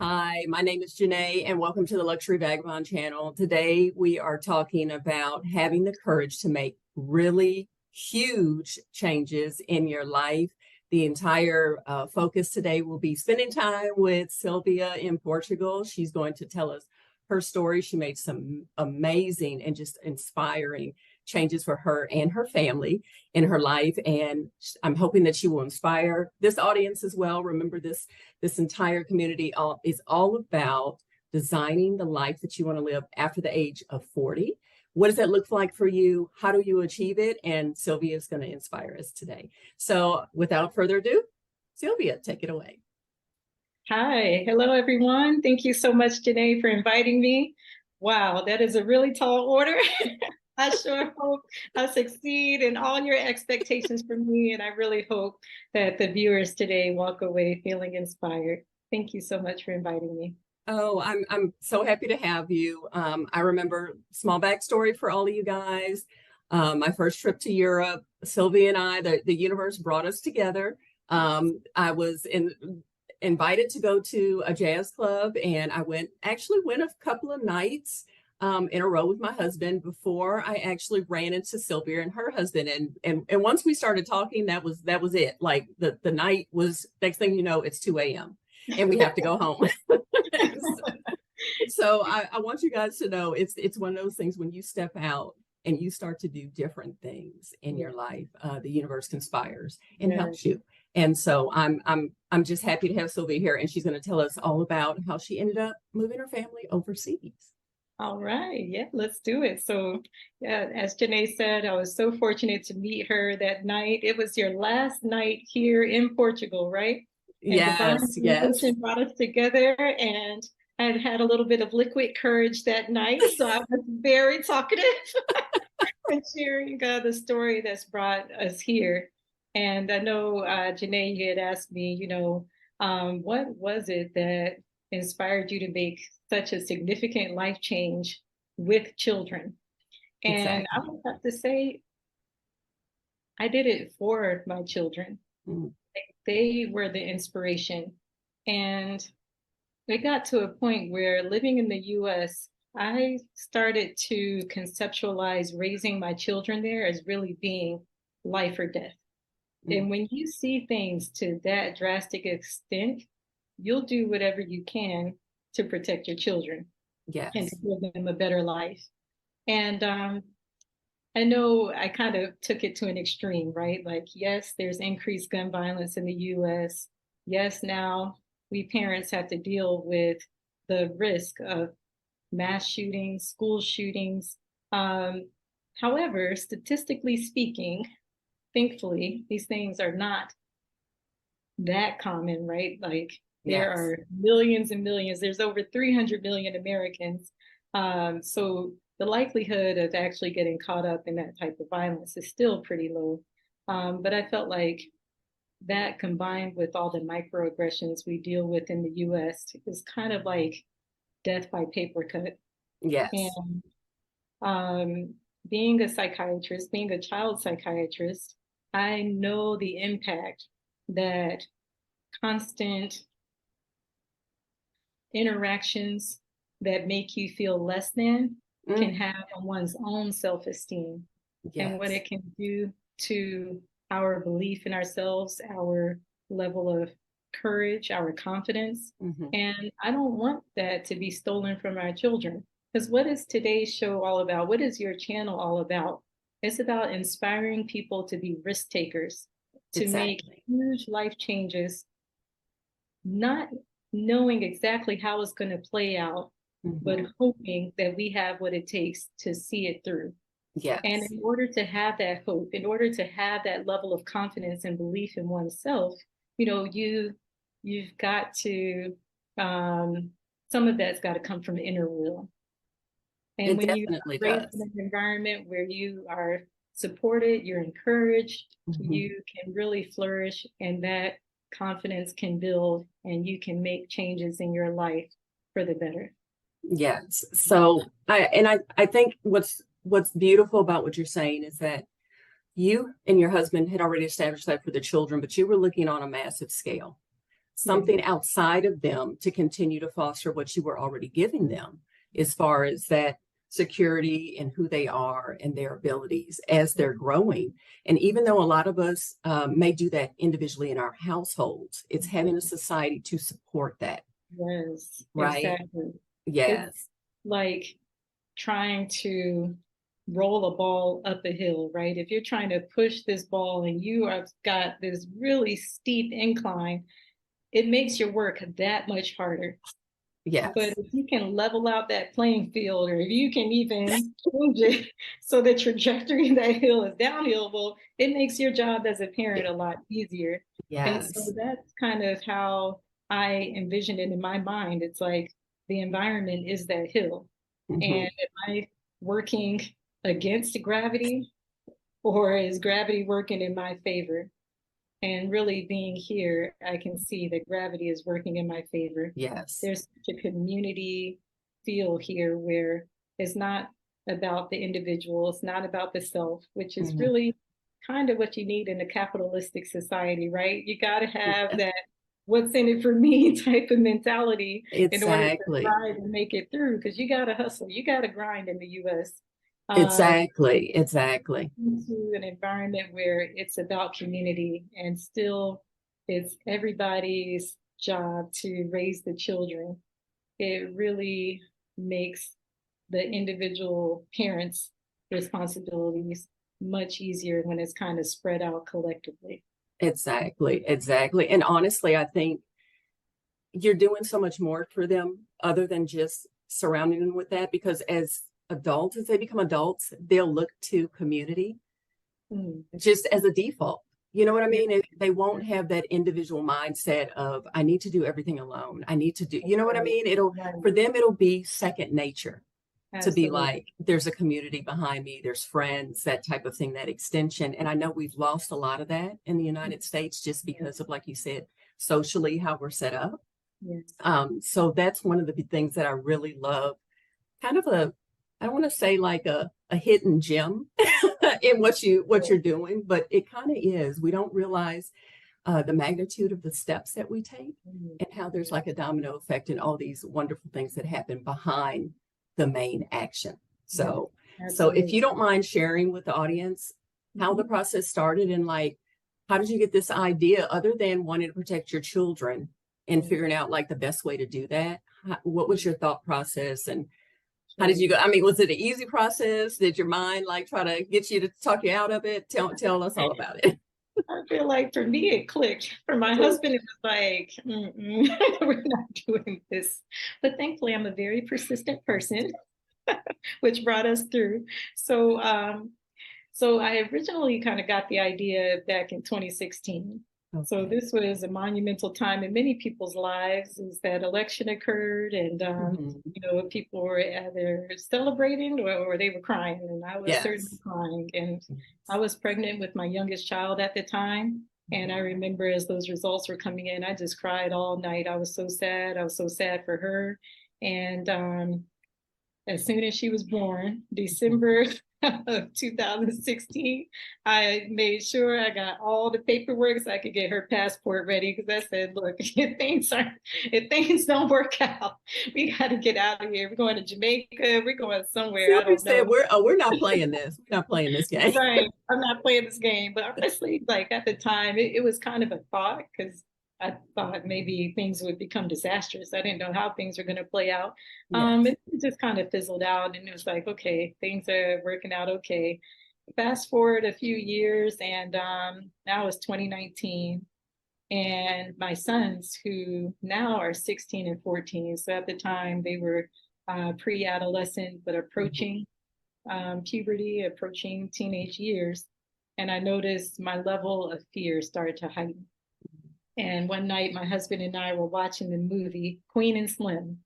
Hi, my name is Jenée, and welcome to the Luxury Vagabond channel. Today, we are talking about having the courage to make really huge changes in your life. The entire focus today will be spending time with Sylvia in Portugal. She's going to tell us her story. She made some amazing and just inspiring changes for her and her family in her life. And I'm hoping that she will inspire this audience as well. Remember, this entire community is all about designing the life that you want to live after the age of 40. What does that look like for you? How do you achieve it? And Sylvia is going to inspire us today. So without further ado, Sylvia, take it away. Hi, hello everyone. Thank you so much, Jenée, for inviting me. Wow, that is a really tall order. I sure hope I succeed in all your expectations for me, and I really hope that the viewers today walk away feeling inspired. Thank you so much for inviting me. Oh, I'm so happy to have you. I remember small backstory for all of you guys. My first trip to Europe, Sylvia and I, the universe brought us together. I was invited to go to a jazz club, and I actually went a couple of nights in a row with my husband before I actually ran into Sylvia and her husband. And once we started talking, that was it. Like the night was, next thing you know, it's 2 a.m. and we have to go home. So I want you guys to know it's one of those things when you step out and you start to do different things in your life, the universe conspires and helps you. And so I'm just happy to have Sylvia here, and she's going to tell us all about how she ended up moving her family overseas. All right, yeah, let's do it. So, yeah, as Jenée said, I was so fortunate to meet her that night. It was your last night here in Portugal, right? And divine Yes, yes. intervention brought us together, and I had had a little bit of liquid courage that night, so I was very talkative and sharing the story that's brought us here. And I know, Jenée, you had asked me, what was it that inspired you to make such a significant life change with children? And I Exactly. would have to say, I did it for my children. Mm. They were the inspiration. And it got to a point where living in the US, I started to conceptualize raising my children there as really being life or death. Mm. And when you see things to that drastic extent, you'll do whatever you can to protect your children and to Yes. give them a better life. And I know I kind of took it to an extreme, right? Like, yes, there's increased gun violence in the US. Yes, now we parents have to deal with the risk of mass shootings, school shootings. However, statistically speaking, thankfully, these things are not that common, right? Like there Yes. are millions and millions. There's over 300 million Americans. So the likelihood of actually getting caught up in that type of violence is still pretty low. But I felt like that combined with all the microaggressions we deal with in the US is kind of like death by paper cut. Yes. And being a psychiatrist, being a child psychiatrist, I know the impact that constant interactions that make you feel less than can Mm. have on one's own self-esteem and what Yes. it can do to our belief in ourselves, our level of courage, our confidence. Mm-hmm. And I don't want that to be stolen from our children. Because what is today's show all about? What is your channel all about? It's about inspiring people to be risk takers, to make Exactly. huge life changes, not knowing exactly how it's going to play out, but Mm-hmm. hoping that we have what it takes to see it through. And Yes. in order to have that hope, in order to have that level of confidence and belief in oneself, you've got to some of that's got to come from inner will. And It when you definitely are raised in does. an environment where you are supported, you're encouraged, Mm-hmm. you can really flourish, and that confidence can build, and you can make changes in your life for the better. Yes. So I think what's beautiful about what you're saying is that you and your husband had already established that for the children, but you were looking on a massive scale. something outside of them to continue to foster what you were already giving them, as far as that security and who they are and their abilities as they're growing. And even though a lot of us may do that individually in our households, it's having a society to support that. Yes, Right? exactly. It's Yes. like trying to roll a ball up a hill, right? If you're trying to push this ball and you have got this really steep incline, it makes your work that much harder. But Yes. if you can level out that playing field, or if you can even change it so the trajectory of that hill is downhill, well, it makes your job as a parent a lot easier. And so Yes. that's kind of how I envision it in my mind. It's like the environment is that hill. Hmm. And am I working against gravity, or is gravity working in my favor? And really being here, I can see that gravity is working in my favor. Yes. There's such a community feel here where it's not about the individual, it's not about the self, which is Hmm. really kind of what you need in a capitalistic society, right? You got to have Yes. that what's in it for me type of mentality in order to Exactly. thrive and make it through, because you got to hustle, you got to grind in the US. Exactly. Exactly. Into an environment where it's about community, and still it's everybody's job to raise the children. It really makes the individual parents' responsibilities much easier when it's kind of spread out collectively. Exactly. Exactly. And honestly, I think you're doing so much more for them other than just surrounding them with that, because as adults, as they become adults, they'll look to community Mm. just as a default. You know what I Yeah. mean? They won't have that individual mindset of, I need to do everything alone. I need to do, you know what I Right. mean? For Right. them, it'll be second nature to be Absolutely. like, there's a community behind me, there's friends, that type of thing, that extension. And I know we've lost a lot of that in the United States just Yeah. because of, like you said, socially, how we're set up. Yeah. So that's one of the things that I really love. Kind of a, I don't want to say like a hidden gem in what you're doing, but it kind of is. We don't realize the magnitude of the steps that we take, Mm. and how there's like a domino effect and all these wonderful things that happen behind the main action. Yeah. So if Absolutely. you don't mind sharing with the audience how the Mhm. process started, and like, how did you get this idea other than wanting to protect your children and Yeah. figuring out like the best way to do that? What was your thought process, and how did Right. you go? I mean, was it an easy process? Did your mind like try to get you to talk you out of it? Tell us all about it. I feel like for me, it clicked. For my husband, it was like, we're not doing this. But thankfully, I'm a very persistent person, which brought us through. So, so I originally kind of got the idea back in 2016. So Okay. this was a monumental time in many people's lives, is that election occurred, and Mhm. you know, people were either celebrating, or they were crying, and I was certainly Yes. crying. And I was pregnant with my youngest child at the time. And I remember as those results were coming in, I just cried all night. I was so sad. I was so sad for her. And as soon as she was born, December of 2016, I made sure I got all the paperwork so I could get her passport ready. Because I said, look, if things don't work out, we got to get out of here. We're going to Jamaica. We're going somewhere. I Sylvia don't said, know. we're not playing this. We're not playing this game. Right. I'm not playing this game. But honestly, like at the time, it was kind of a thought, because I thought maybe things would become disastrous. I didn't know how things were going to play out. Yes. It just kind of fizzled out, and it was like, okay, things are working out okay. Fast forward a few years, and now it's 2019. And my sons, who now are 16 and 14, so at the time they were pre-adolescent, but Mhm. approaching puberty, approaching teenage years. And I noticed my level of fear started to heighten. And one night, my husband and I were watching the movie Queen and Slim.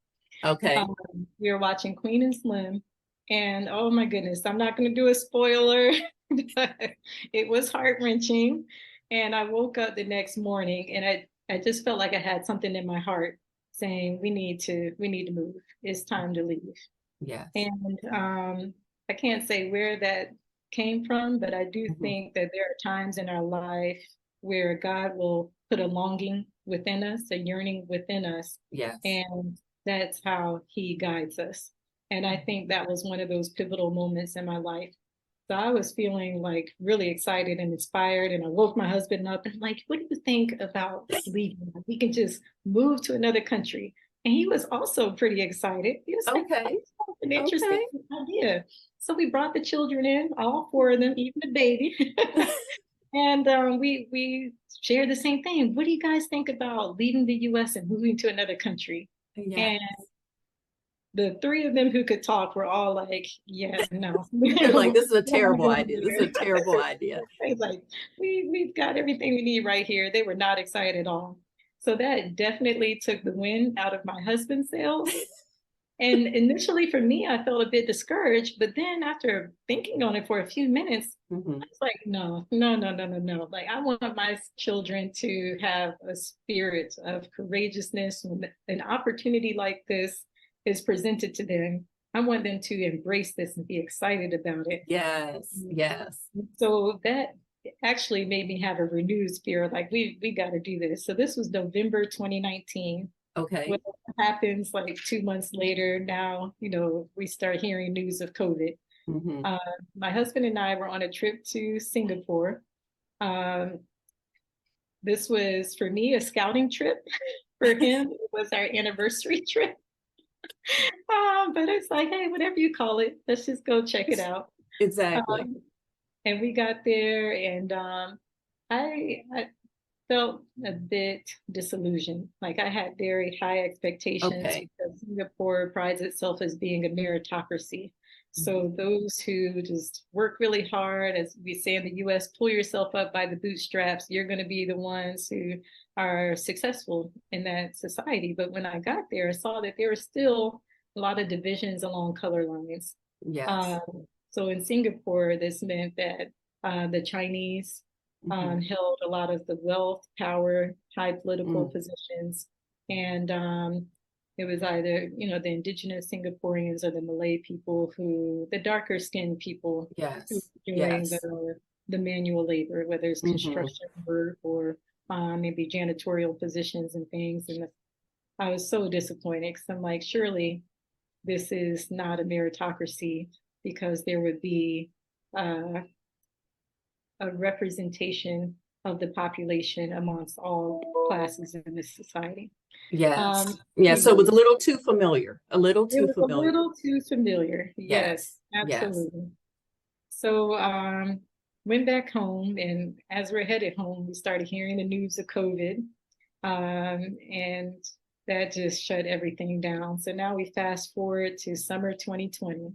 Okay. Um, we were watching Queen and Slim, and oh my goodness, I'm not going to do a spoiler, but it was heart wrenching. And I woke up the next morning, and I just felt like I had something in my heart saying, we need to move. It's time to leave. Yes. And I can't say where that came from, but I do Mhm. think that there are times in our life where God will put a longing within us, a yearning within us. Yes. And that's how he guides us. And I think that was one of those pivotal moments in my life. So I was feeling like really excited and inspired. And I woke my husband up and like, what do you think about leaving? We can just move to another country. And he was also pretty excited. He was like, Okay. oh, an interesting idea. So we brought the children in, all four of them, even the baby. And we shared the same thing. What do you guys think about leaving the US and moving to another country? Yes. And the three of them who could talk were all like, yeah, no. Like, this is a terrible idea. This is a terrible idea. Like, we've got everything we need right here. They were not excited at all. So that definitely took the wind out of my husband's sails. And initially for me, I felt a bit discouraged, but then after thinking on it for a few minutes, I was like, no. Like, I want my children to have a spirit of courageousness. When an opportunity like this is presented to them, I want them to embrace this and be excited about it. Yes, yes. So that actually made me have a renewed spirit, like we got to do this. So this was November 2019. Okay. What happens like 2 months later, now, we start hearing news of COVID. My husband and I were on a trip to Singapore. This was, for me, a scouting trip. For him, it was our anniversary trip. But it's like, hey, whatever you call it, let's just go check it out. Exactly. And we got there, and I felt a bit disillusioned. Like, I had very high expectations because Singapore prides itself as being a meritocracy. So those who just work really hard, as we say in the US, pull yourself up by the bootstraps, you're going to be the ones who are successful in that society. But when I got there, I saw that there were still a lot of divisions along color lines. Yes. So in Singapore, this meant that the Chinese held a lot of the wealth, power, high political positions. And it was either, the indigenous Singaporeans or the Malay people the darker skinned people who were doing the manual labor, whether it's construction work or maybe janitorial positions and things. And I was so disappointed because I'm like, surely this is not a meritocracy, because there would be a representation of the population amongst all classes in this society. Yes. So it was a little too familiar. A little too familiar. Yes, absolutely. Yes. So went back home, and as we're headed home, we started hearing the news of COVID. And that just shut everything down. So now we fast forward to summer 2020.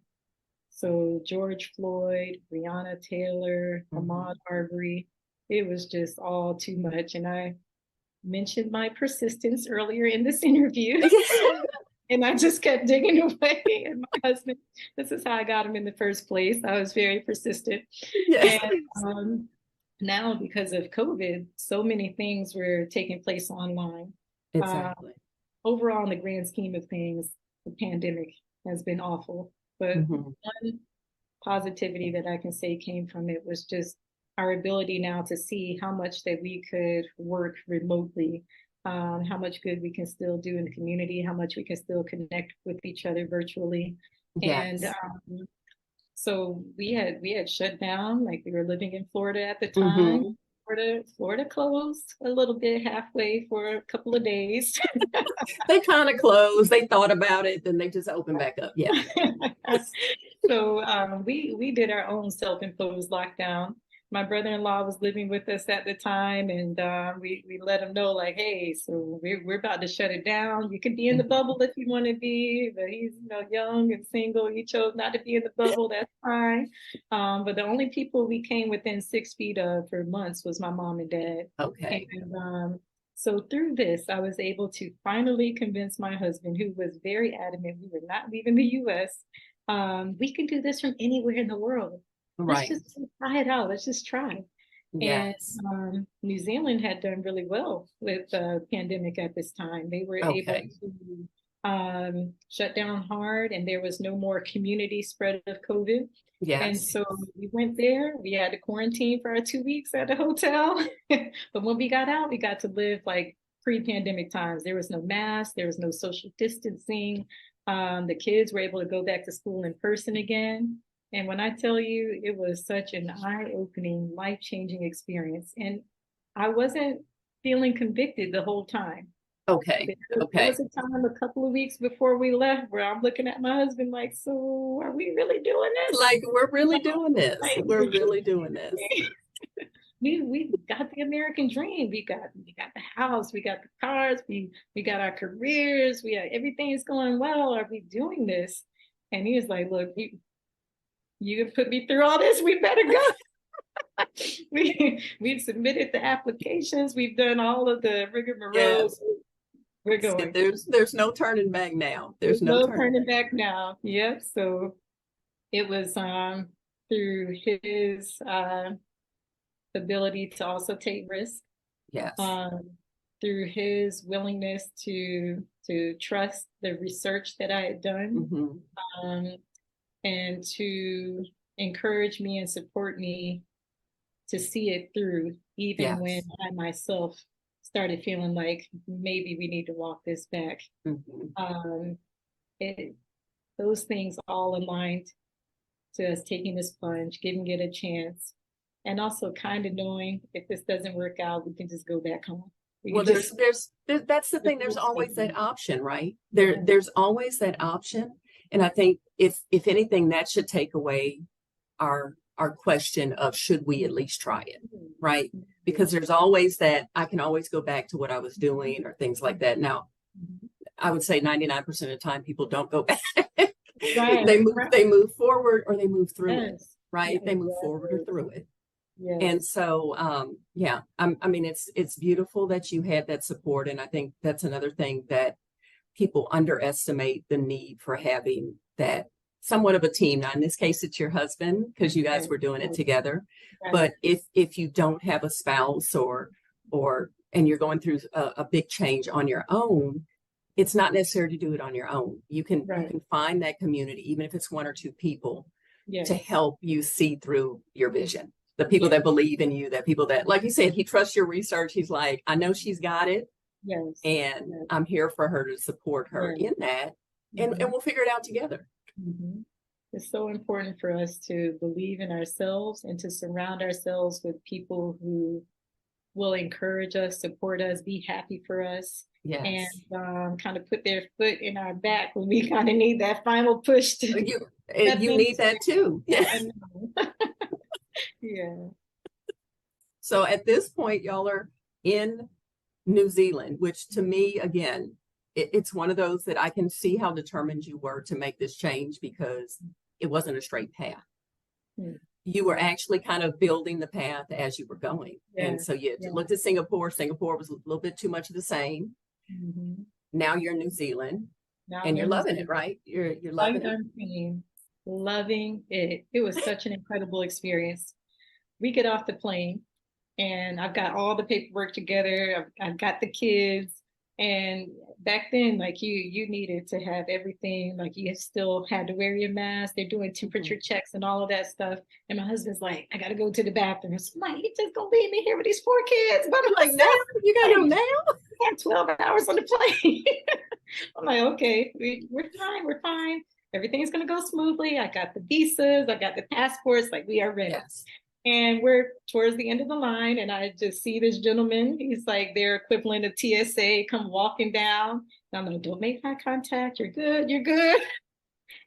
So George Floyd, Breonna Taylor, Ahmaud Arbery, it was just all too much. And I mentioned my persistence earlier in this interview. And I just kept digging away. And my husband, this is how I got him in the first place. I was very persistent. Yes. And now, because of COVID, so many things were taking place online. Exactly. Overall, in the grand scheme of things, the pandemic has been awful. But one positivity that I can say came from it was just our ability now to see how much that we could work remotely, how much good we can still do in the community, how much we can still connect with each other virtually. Yes. And so we had shut down, like we were living in Florida at the time. Florida closed a little bit halfway for a couple of days. They kind of closed. They thought about it, then they just opened back up. Yeah. So we did our own self-imposed lockdown. My brother-in-law was living with us at the time, and we let him know, like, hey, so we're about to shut it down. You can be in the bubble if you want to be, but he's young and single. He chose not to be in the bubble. That's fine. But the only people we came within 6 feet of for months was my mom and dad. Okay. And so through this, I was able to finally convince my husband, who was very adamant we were not leaving the U.S. We can do this from anywhere in the world. Right. Let's just try it out. Let's just try. Yes. And New Zealand had done really well with the pandemic at this time. They were able to shut down hard, and there was no more community spread of COVID. Yes. And so we went there. We had to quarantine for our 2 weeks at the hotel. But when we got out, we got to live like pre-pandemic times. There was no mask, there was no social distancing. The kids were able to go back to school in person again. And when I tell you, it was such an eye-opening, life-changing experience. And I wasn't feeling convicted the whole time. Okay. There Okay. was a time a couple of weeks before we left where I'm looking at my husband like, so are we really doing this? Like, we're really doing this. Like, We're really doing this. we got the American dream. We got the house, we got the cars, we got our careers, we got everything's going well. Are we doing this? And he was like, look, you put me through all this, we better go. We've submitted the applications, we've done all of the rigmarole. Yes. We're going. There's no turning back now. There's no turning back now. Yep. So it was through his ability to also take risks. Yes. Through his willingness to trust the research that I had done, and to encourage me and support me to see it through, even when I myself started feeling like maybe we need to walk this back. Those things all aligned to us taking this plunge, giving it a chance, and also kind of knowing if this doesn't work out, we can just go back home. Well, that's the thing. There's always that option, right? There's always that option. And I think if anything, that should take away our question of should we at least try it, right? Because there's always that I can always go back to what I was doing or things like that. Now, I would say 99% of the time people don't go back. They move forward or they move through it, right? They move forward or through it. Yes. And so, I mean, it's beautiful that you had that support. And I think that's another thing that people underestimate, the need for having that somewhat of a team. Now, in this case, it's your husband because you guys were doing it together. But if you don't have a spouse and you're going through a big change on your own, it's not necessary to do it on your own. You can find that community, even if it's one or two people, to help you see through your vision. The people that believe in you, that people that, like you said, he trusts your research. He's like, I know she's got it. Yes. And I'm here for her to support her in that. And we'll figure it out together. It's so important for us to believe in ourselves and to surround ourselves with people who will encourage us, support us, be happy for us. Yes. And kind of put their foot in our back when we kind of need that final push. You need that too. Yeah. So at this point, y'all are in New Zealand, which to me, again, it's one of those that I can see how determined you were to make this change because it wasn't a straight path. You were actually kind of building the path as you were going. And so you looked at Singapore. Singapore was a little bit too much of the same. Now you're in New Zealand and you're loving it, right? You're loving it. Loving it. It was such an incredible experience. We get off the plane and I've got all the paperwork together. I've got the kids. And back then, like you needed to have everything, like you still had to wear your mask. They're doing temperature checks and all of that stuff. And my husband's like, I got to go to the bathroom. So I'm like, you just going to leave me here with these 4 kids. But I'm like, now you got to go now? I had 12 hours on the plane. I'm like, okay, we're fine. Everything's going to go smoothly. I got the visas. I got the passports. Like we are ready. Yes. And we're towards the end of the line, and I just see this gentleman. He's like their equivalent of TSA, come walking down. And I'm like, don't make eye contact. You're good. You're good.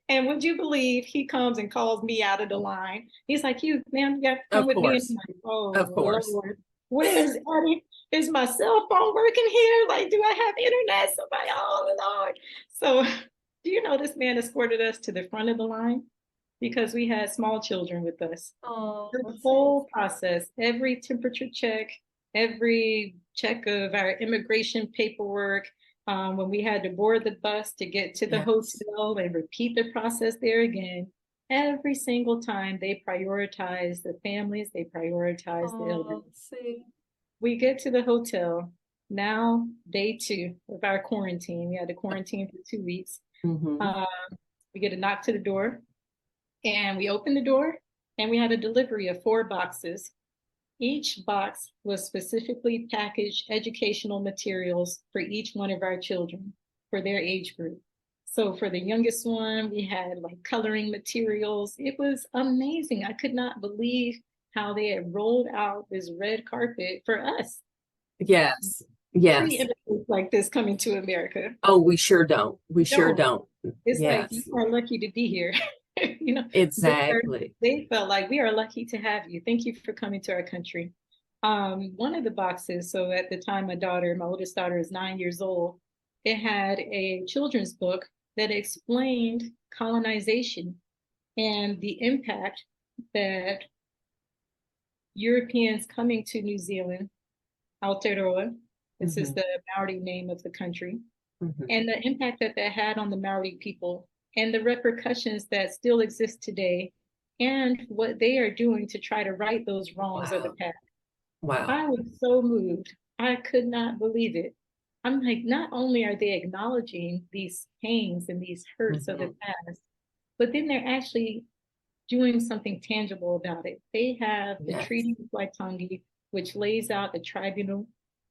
And would you believe he comes and calls me out of the line? He's like, you, man, you got to come with me. And I'm like, oh, of course. Lord. Where's Eddie? Is my cell phone working here? Like, do I have internet? So my, oh, Lord. So do you know this man escorted us to the front of the line? Because we had small children with us. Oh, the whole process, every temperature check, every check of our immigration paperwork, when we had to board the bus to get to the hotel and repeat the process there again, every single time they prioritize the families, they prioritize the elderly. We get to the hotel, now day 2 of our quarantine. We had to quarantine for 2 weeks. We get a knock to the door. And we opened the door and we had a delivery of 4 boxes. Each box was specifically packaged educational materials for each one of our children for their age group. So for the youngest one, we had like coloring materials. It was amazing. I could not believe how they had rolled out this red carpet for us. Yes. Free Yes. images like this coming to America. Oh, we sure don't. We sure No, don't. it's like you Yes. are lucky to be here. Exactly. They felt like we are lucky to have you. Thank you for coming to our country. One of the boxes, so at the time, my oldest daughter is 9 years old, it had a children's book that explained colonization and the impact that Europeans coming to New Zealand, Aotearoa, this is Hmm. the Maori name of the country, Hmm. and the impact that that had on the Maori people and the repercussions that still exist today and what they are doing to try to right those wrongs of the Wow. past. Wow. I was so moved. I could not believe it. I'm like, not only are they acknowledging these pains and these hurts of the Hmm. past, but then they're actually doing something tangible about it. They have the Yes. Treaty of Waitangi, which lays out a tribunal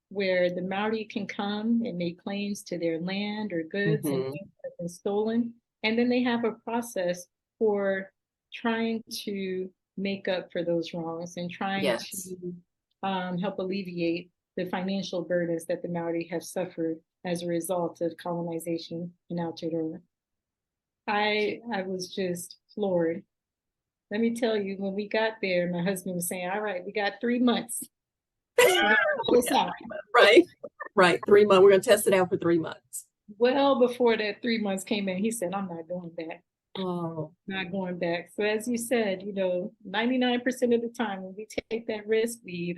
where the Maori can come and make claims to their land or goods and Hmm. things that have been stolen. And then they have a process for trying to make up for those wrongs and trying Yes. to help alleviate the financial burdens that the Maori have suffered as a result of colonization in Aotearoa. I was just floored. Let me tell you, when we got there, my husband was saying, "All right, we got 3 months. We're gonna We this got out." 3 months. Right. Right. 3 months. We're going to test it out for 3 months. Well, before that 3 months came in, he said, "I'm not going back. Oh, Not going back." So as you said, 99% of the time when we take that risk, we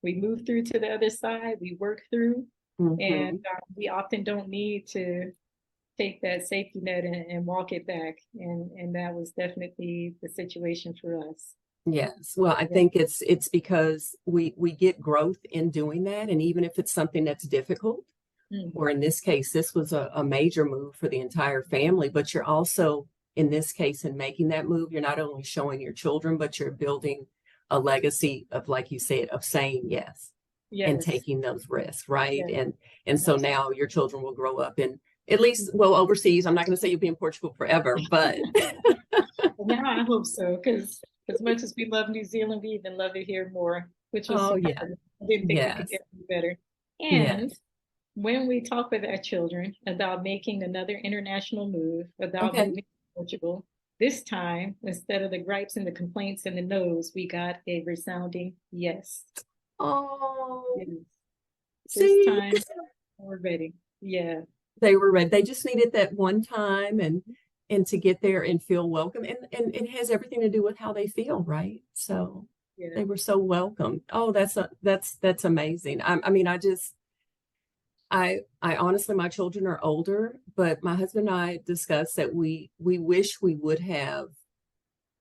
move through to the other side, we work through, and hmm. we often don't need to take that safety net and walk it back. And that was definitely the situation for us. Yes. Well, I Yeah. think it's because we get growth in doing that. And even if it's something that's difficult, Mhm. or in this case, this was a major move for the entire family, but you're also, in this case, in making that move, you're not only showing your children, but you're building a legacy of, like you said, of saying yes and Yes. taking those risks, right? Yes. And so Absolutely. now your children will grow up in at least, well, overseas. I'm not going to say you'll be in Portugal forever, but But now I hope so, because as much as we love New Zealand, we even love it here more, which was oh yeah, superb. I didn't think we could yes, get any better. And yes. when we talk with our children about making another international move, about Okay. moving to Portugal, this time, instead of the gripes and the complaints and the no's, we got a resounding yes. Oh, Yes. This see, time, we're ready. Yeah. they were ready. They just needed that one time and to get there and feel welcome. And it has everything to do with how they feel, right? So Yeah. they were so welcome. Oh, that's amazing. I mean, I honestly, my children are older, but my husband and I discussed that we wish we would have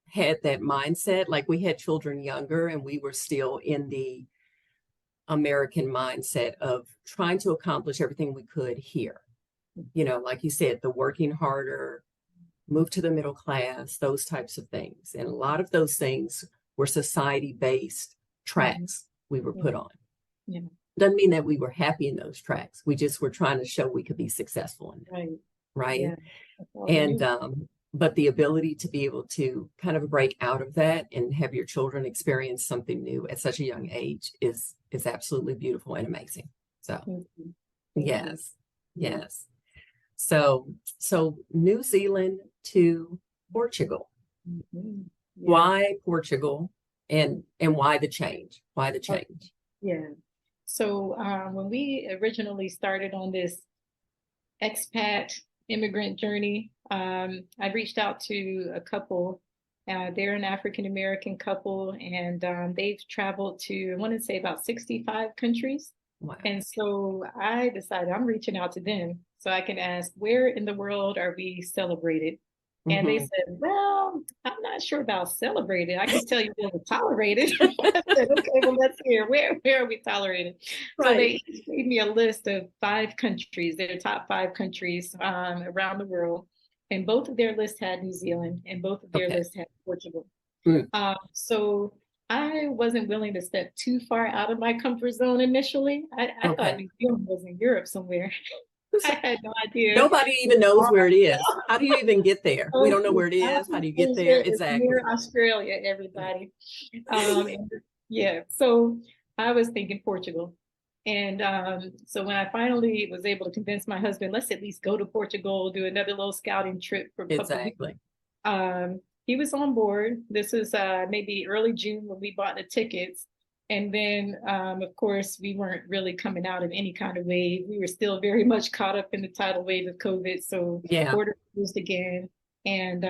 had that mindset. Like we had children younger and we were still in the American mindset of trying to accomplish everything we could here. Like you said, the working harder, move to the middle class, those types of things. And a lot of those things were society based Mhm. tracks we were Yeah. put on. Yeah. Doesn't mean that we were happy in those tracks. We just were trying to show we could be successful in them, Right. right? Yeah. That's all we And knew. but the ability to be able to kind of break out of that and have your children experience something new at such a young age is absolutely beautiful and amazing. So Thank you. Thank you. yes, Yeah. yes. So New Zealand to Portugal. Mhm. Yeah. Why Portugal and why the change? Why the Oh, change? yeah. So when we originally started on this expat immigrant journey, I reached out to a couple. They're an African American couple, and they've traveled to, I want to say, about 65 countries. Wow. And so I decided I'm reaching out to them so I can ask, where in the world are we celebrated? And they Hmm. said, well, I'm not sure about celebrated. I can tell you where we're tolerated. I said, okay, well, let's hear where are we tolerated? So Right. they gave me a list of 5 countries, their top 5 countries around the world. And both of their lists had New Zealand, and both of their Okay. lists had Portugal. Mm. So I wasn't willing to step too far out of my comfort zone initially. I thought Okay. New Zealand was in Europe somewhere. I had no idea. Nobody even knows where it is. How do you even get there? We don't know where it is. How do you get there? It's near Exactly. Australia, everybody. And yeah, so I was thinking Portugal. And so when I finally was able to convince my husband, let's at least go to Portugal, do another little scouting trip for a couple of weeks. Exactly. He was on board. This was maybe early June when we bought the tickets. And then, of course, we weren't really coming out of any kind of wave. We were still very much caught up in the tidal wave of COVID. So Yeah. borders closed again. And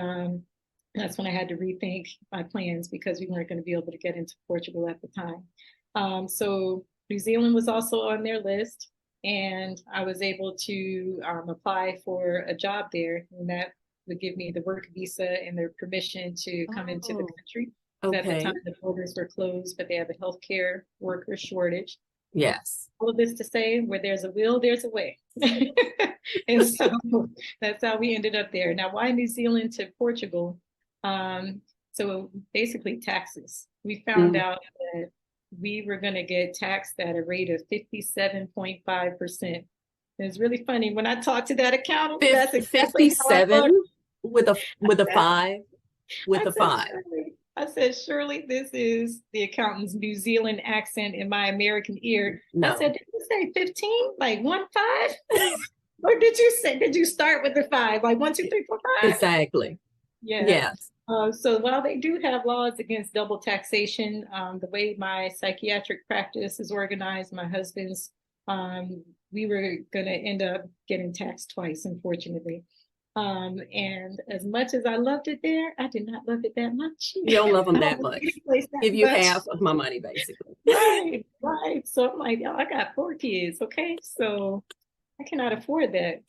that's when I had to rethink my plans because we weren't going to be able to get into Portugal at the time. So New Zealand was also on their list. And I was able to apply for a job there. And that would give me the work visa and their permission to come into the Oh, country. At the time, okay. the borders were closed, but they have a healthcare worker shortage. Yes. All of this to say, where there's a will, there's a way. And so that's how we ended up there. Now, why New Zealand to Portugal? So basically, taxes. We found Mm. out that we were going to get taxed at a rate of 57.5%. It's really funny when I talked to that accountant. That's exactly how I thought. 57 with a five with I a said, five. surely, I said, surely this is the accountant's New Zealand accent in my American ear. I said, No. did you say 15? Like 1 5? Or did you start with the five? Like 1 2 3 4 5? Exactly. Yeah. Yes. So while they do have laws against double taxation, the way my psychiatric practice is organized, my husband's, we were going to end up getting taxed twice, unfortunately. And as much as I loved it there, I did not love it that much. You don't love them I don't that love much. any place that Give you much. half of my money, basically. Right, right. So I'm like, oh, I got 4 kids, okay? So I cannot afford that.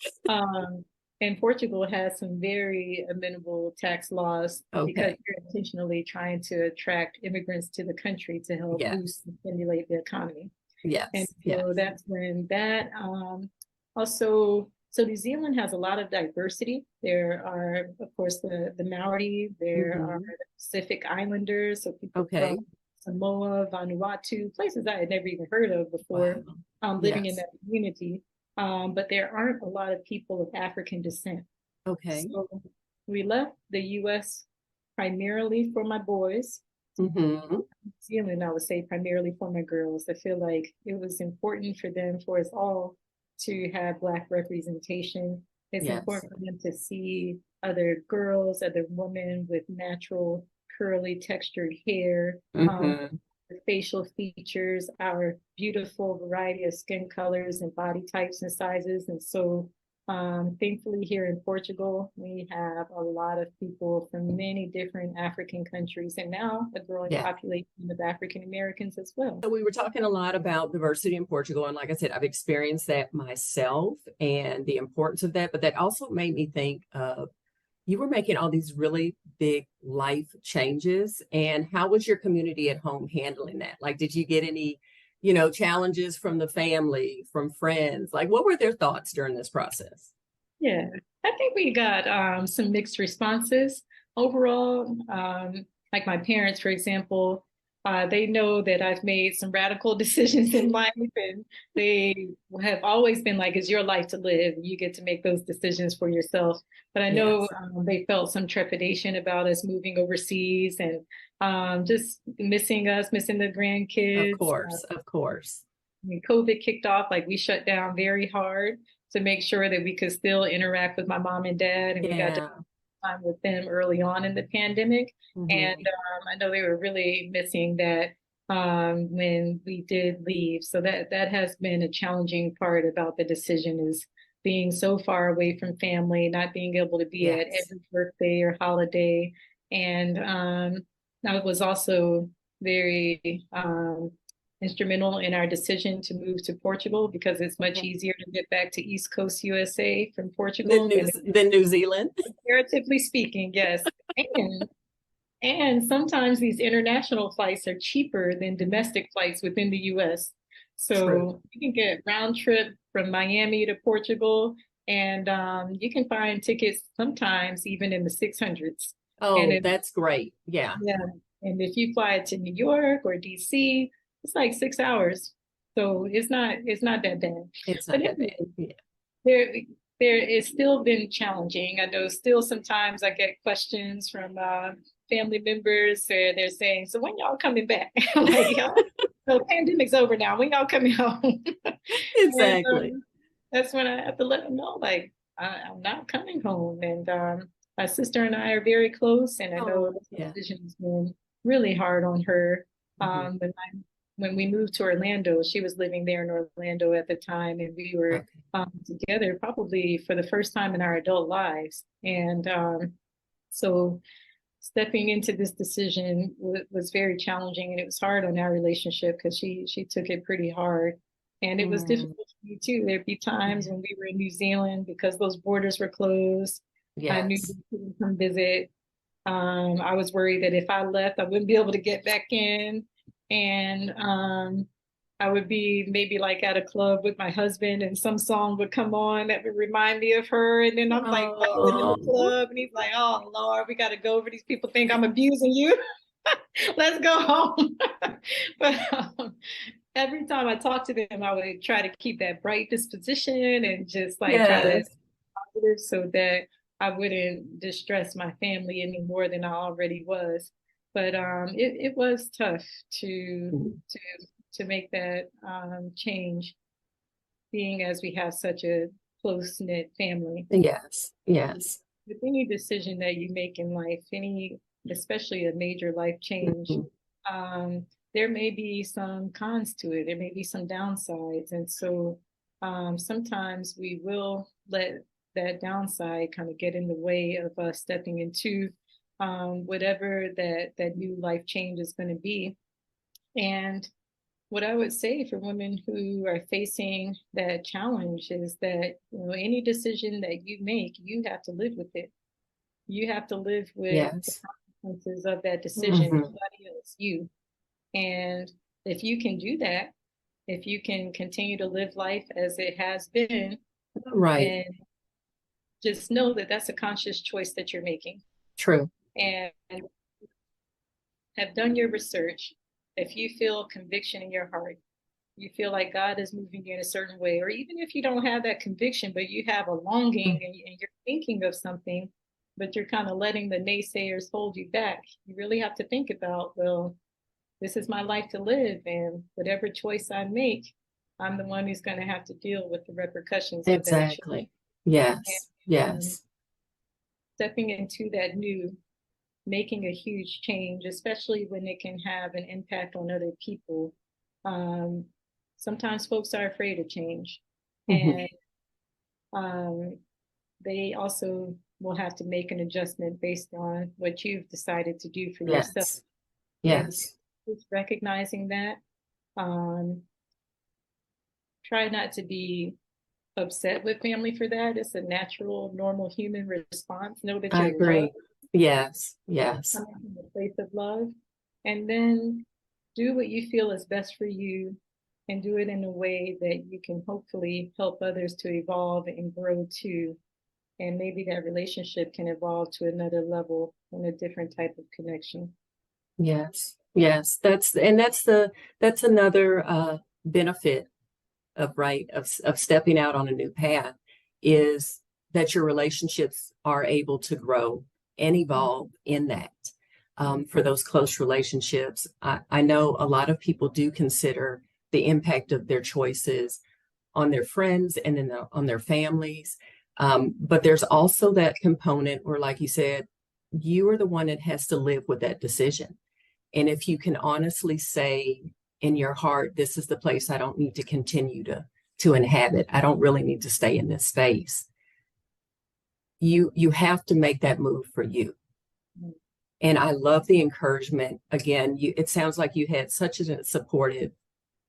And Portugal has some very amenable tax laws because Okay. you're intentionally trying to attract immigrants to the country to help Yes. boost and stimulate the economy. And Yes. Yes. so that's when that also, so New Zealand has a lot of diversity. There are, of course, the Maori, there are Hmm. the Pacific Islanders, so people Okay. from Samoa, Vanuatu, places I had never even heard of Wow. before, living in Yes. that community. But there aren't a lot of people of African descent. Okay. So we left the US primarily for my boys. Hmm. New Zealand, I would say primarily for my girls. I feel like it was important for them, for us all, to have Black representation. It's Yes. important for them to see other girls, other women with natural curly textured hair, Hmm. facial features, our beautiful variety of skin colors and body types and sizes. And so thankfully here in Portugal, we have a lot of people from many different African countries and now a growing Yeah. population of African Americans as well. So we were talking a lot about diversity in Portugal. And like I said, I've experienced that myself and the importance of that. But that also made me think of you were making all these really big life changes. And how was your community at home handling that? Like, did you get any, challenges from the family, from friends? Like, what were their thoughts during this process? Yeah, I think we got some mixed responses overall. Like my parents, for example, they know that I've made some radical decisions in life, and they have always been like, "It's your life to live. You get to make those decisions for yourself." But I know Yes, they felt some trepidation about us moving overseas and just missing us, missing the of grandkids. course, of course. When COVID kicked off, like we shut down very hard to make sure that we could still interact with my mom and dad, and we got to Yeah. time with them early on in the pandemic. And Hmm. I know they were really missing that when we did leave. So that has been a challenging part about the decision is being so far away from family, not being able to be at Yes. every birthday or holiday. And I was also very instrumental in our decision to move to Portugal because it's much Okay. easier to get back to East Coast USA from Then Portugal New than then New Zealand. comparatively speaking, yes. And and sometimes these international flights are cheaper than domestic flights within the US. True. So you can get round trip from Miami to Portugal, and you can find tickets sometimes even in the 600s. And Oh, it, that's great. Yeah. yeah, And if you fly to New York or DC, it's like 6 hours. So it's not that bad. It's But not that bad. anyway, Yeah. there there it's still been challenging. I know still sometimes I get questions from family members where they're saying, "So when y'all coming back?" I'm like, y'all, the pandemic's over now. When y'all coming home? And Exactly. that's when I have to let them know, like, I'm not coming home. And my sister and I are very close, and I know Oh, this yeah. decision has been really hard on her. Mhm. When we moved to Orlando, she was living there in Orlando at the time, and we were Okay. together probably for the first time in our adult lives. And so stepping into this decision was very challenging, and it was hard on our relationship because she took it pretty hard, and it was Mm, difficult for me too. There'd be times yeah. when we were in New Zealand because those borders were closed. I knew Yes. we couldn't come visit. I was worried that if I left, I wouldn't be able to get back in, and I would be maybe like at a club with my husband and some song would come on that would remind me of her. And then I'm like wailing in the Oh, club and he's like, "Oh Lord, we got to go over. These people think I'm abusing you. Let's go home." But every time I talk to them, I would try to keep that bright disposition and just like try to yes. positive so that I wouldn't distress my family any more than I already was. But it was tough Mm, to to make that change, being as we have such a close knit family. yes. Yes. With any decision that you make in life, any especially a major life change, Mhm. um, there may be some cons to it. There may be some downsides, and so sometimes we will let that downside kind of get in the way of us stepping into whatever that new life change is going to be. And what I would say for women who are facing that challenge is that, any decision that you make, you have to live with it. You have to live with the Yes. consequences of that decision. Hmm. Nobody else, you. And if you can do that, if you can continue to live life as it has been, Right. then just know that that's a conscious choice that you're making. True. And have done your research. If you feel conviction in your heart, you feel like God is moving you in a certain way, or even if you don't have that conviction, but you have a longing Mm, and you're thinking of something, but you're kind of letting the naysayers hold you back, you really have to think about, well, this is my life to live, and whatever choice I make, I'm the one who's going to have to deal with the repercussions of that choice. exactly. Yes. And Yes. stepping into that new, making a huge change, especially when it can have an impact on other people. Um, Sometimes folks are afraid of change, Hmm. and um, they also will have to make an adjustment based on what you've decided to do for yourself. Yes. And Yes. just recognizing that, um, try not to be upset with family for that. It's a natural, normal human response. Know that I you're loved, agree. Yes. Yes. coming from a place of love, and then do what you feel is best for you and do it in a way that you can hopefully help others to evolve and grow too. And maybe that relationship can evolve to another level and a different type of connection. Yes. Yes. That's another benefit of of stepping out on a new path is that your relationships are able to grow and evolve in that. For those close relationships, I know a lot of people do consider the impact of their choices on their friends and on their families. But there's also that component where, like you said, you are the one that has to live with that decision. And if you can honestly say in your heart, this is the place I don't need to continue to inhabit. I don't really need to stay in this space. You have to make that move for you. And I love the encouragement. Again, it sounds like you had such a supportive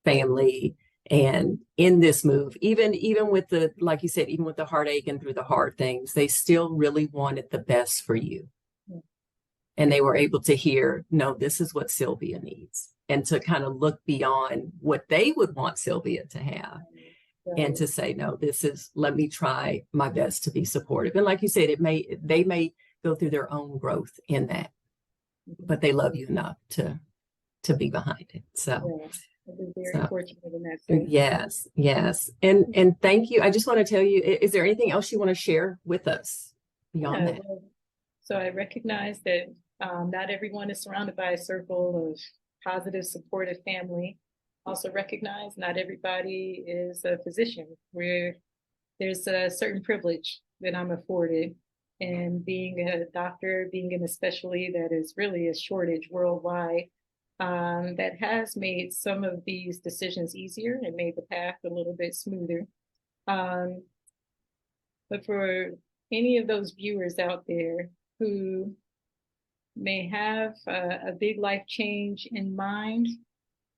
family and in this move, even with the, like you said, even with the heartache and through the hard things, they still really wanted the best for you. And they were able to hear, no, this is what Sylvia needs. And to kind of look beyond what they would want Sylvia to have and Right. to say, no, this is, let me try my best to be supportive. And like you said, they may go through their own growth in that. but they love you enough to be behind it. So, Yeah, I've been very so fortunate in that sense. yes, yes. And thank you. I just want to tell you, is there anything else you want to share with us beyond Yeah, that? well, so I recognize that not everyone is surrounded by a circle of positive, supportive family. Also recognize not everybody is a physician, where there's a certain privilege that I'm afforded. And being a doctor, being in a specialty that is really a shortage worldwide, that has made some of these decisions easier and made the path a little bit smoother. Um, but for any of those viewers out there who may have a big life change in mind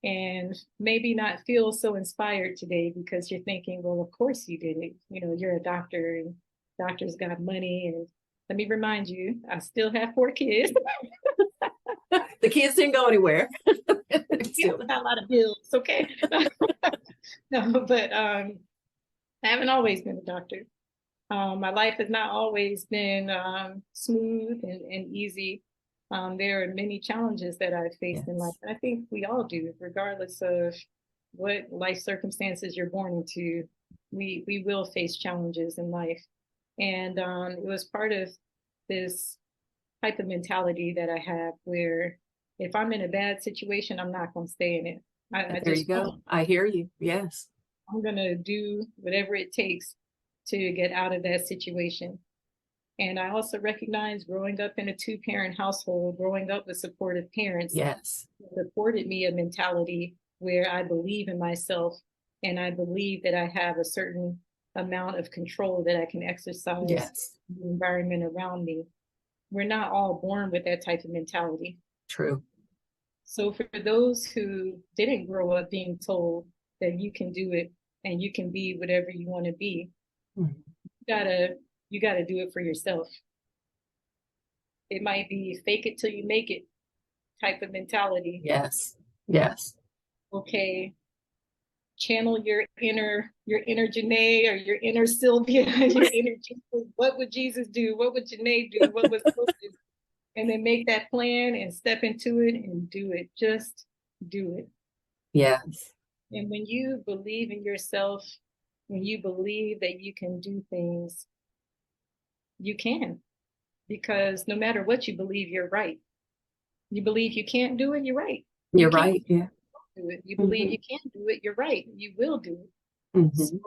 and maybe not feel so inspired today because you're thinking, well, of course you did it. You know, you're a doctor and doctors got money. And let me remind you, I still have 4 kids. The kids didn't go anywhere. Still got a lot of bills, okay? No, but I haven't always been a doctor. My life has not always been smooth and easy. There are many challenges that I've faced in life. And I think we all do, regardless of what life circumstances you're born into. We will face challenges in life. And it was part of this type of mentality that I have where if I'm in a bad situation, I'm not going to stay in it. There you go. I hear you. Yes. I'm going to do whatever it takes to get out of that situation. And I also recognize growing up in a 2-parent household, growing up with supportive parents, yes, supported me a mentality where I believe in myself and I believe that I have a certain amount of control that I can exercise in the environment around me. We're not all born with that type of mentality. True. So for those who didn't grow up being told that you can do it and you can be whatever you want to be, you gotta do it for yourself. It might be fake it till you make it type of mentality. Yes. Yes. Okay. Channel your inner Jenée or your inner Sylvia, your inner Jesus. What would Jesus do? What would Jenée do? What was supposed to do? And then make that plan and step into it and do it. Just do it. Yes. And when you believe in yourself, when you believe that you can do things, you can. Because no matter what you believe, you're right. You believe you can't do it, you're right. You're right. Yeah. Do it. You believe you can't do it, you're right. You will do it. So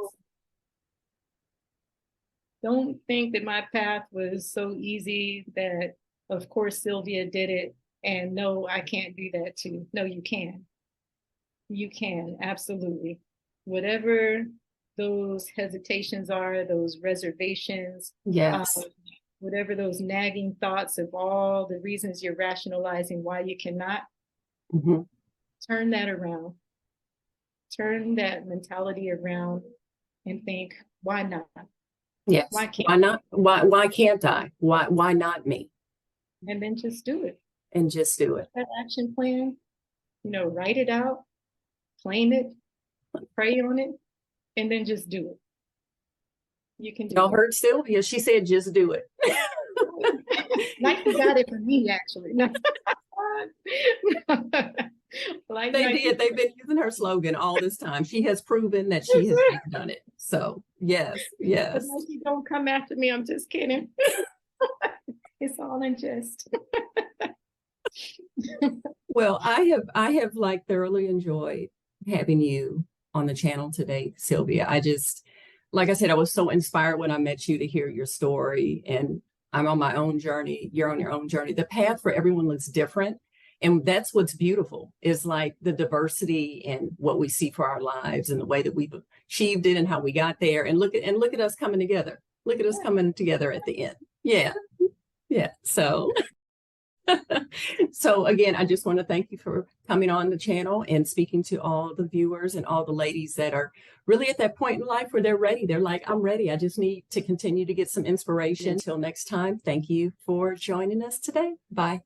don't think that my path was so easy that, of course, Sylvia did it. And no, I can't do that too. No, you can. You can, absolutely. Whatever those hesitations are, those reservations, yes, whatever those nagging thoughts of all the reasons you're rationalizing why you cannot, turn that around. Turn that mentality around and think, why not? Yes. Why not? Why can't I? Why not me? And then just do it. And just do it. That action plan, write it out, claim it, pray on it, and then just do it. You can do it. Y'all heard Sylvia? She said, just do it. Nike got it for me, actually. They did. They've been using her slogan all this time. She has proven that she has done it. So yes. Nike, don't come after me. I'm just kidding. It's all in jest. Well, I have like thoroughly enjoyed having you on the channel today, Sylvia. I just, like I said, I was so inspired when I met you to hear your story, and I'm on my own journey. You're on your own journey. The path for everyone looks different. And that's what's beautiful, is like the diversity and what we see for our lives and the way that we've achieved it and how we got there. And look at us coming together. Look at us coming together at the end. Yeah. So, so again, I just want to thank you for coming on the channel and speaking to all the viewers and all the ladies that are really at that point in life where they're ready. They're like, I'm ready. I just need to continue to get some inspiration. Until next time, thank you for joining us today. Bye.